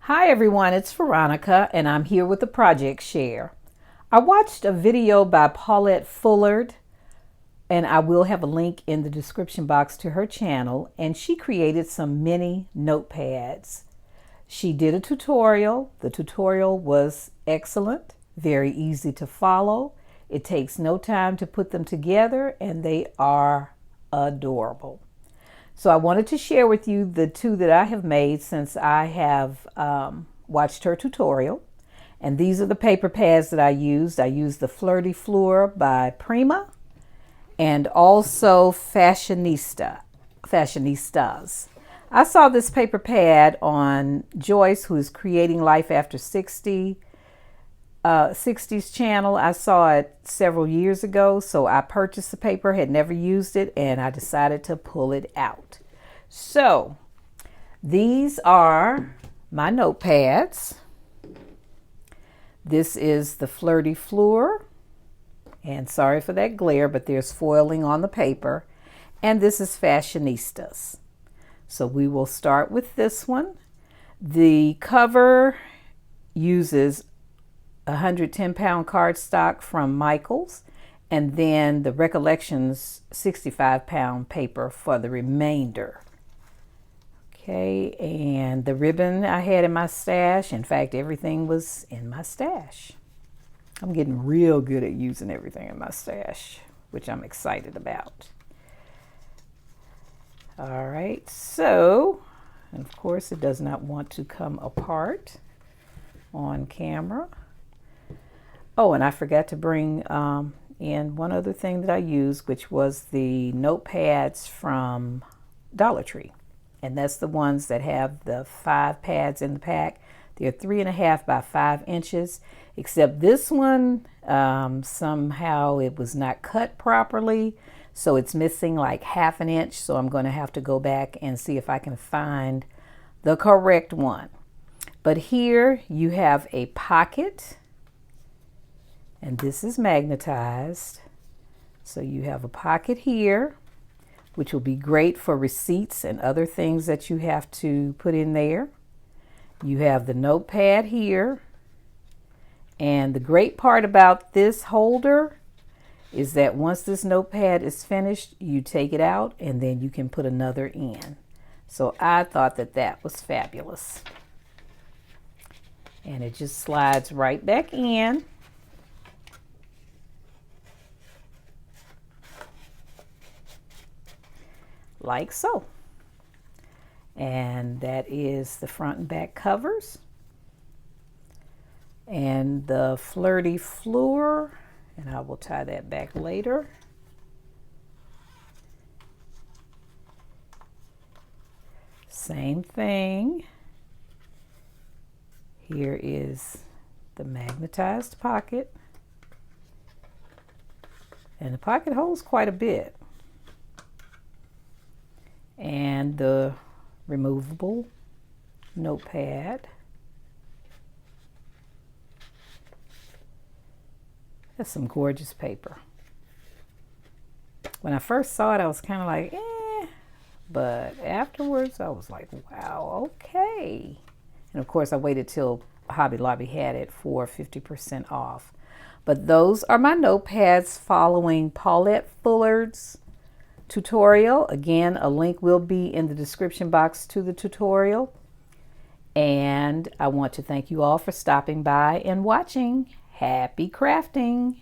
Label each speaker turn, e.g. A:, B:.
A: Hi everyone, it's Veronica and I'm here with the project share. I watched a video by Paulette Fullard and I will have a link in the description box to her channel, and she created some mini notepads. She did a tutorial. The tutorial was excellent, very easy to follow. It takes no time to put them together and they are adorable. So I wanted to share with you the two that I have made since I have watched her tutorial. And these are the paper pads that I used. I used the Flirty Fleur by Prima and also Fashionistas. I saw this paper pad on Joyce, who is Creating Life After 60s channel. I saw it several years ago, so I purchased the paper, had never used it, and I decided to pull it out. So these are my notepads. This is the Flirty Fleur, and sorry for that glare, but there's foiling on the paper. And this is Fashionistas. So we will start with this one. The cover uses 110-pound cardstock from Michaels, and then the Recollections 65-pound paper for the remainder. Okay, and the ribbon I had in my stash. In fact, everything was in my stash. I'm getting real good at using everything in my stash, which I'm excited about. All right, so, and of course it does not want to come apart on camera. Oh, and I forgot to bring in one other thing that I used, which was the notepads from Dollar Tree. And that's the ones that have the 5 pads in the pack. They're 3.5 by 5 inches, except this one, somehow it was not cut properly. So it's missing like 1/2 inch. So I'm going to have to go back and see if I can find the correct one. But here you have a pocket. And this is magnetized. So you have a pocket here, which will be great for receipts and other things that you have to put in there. You have the notepad here. And the great part about this holder is that once this notepad is finished, you take it out and then you can put another in. So I thought that that was fabulous. And it just slides right back in. Like so. And that is the front and back covers. And the Flirty Fleur, and I will tie that back later. Same thing. Here is the magnetized pocket. And the pocket holds quite a bit. And the removable notepad. That's some gorgeous paper. When I first saw it, I was kind of like, but afterwards I was like, wow, okay. And of course I waited till Hobby Lobby had it for 50% off. But those are my notepads following Paulette Fullard's tutorial. Again, a link will be in the description box to the tutorial. And I want to thank you all for stopping by and watching. Happy crafting!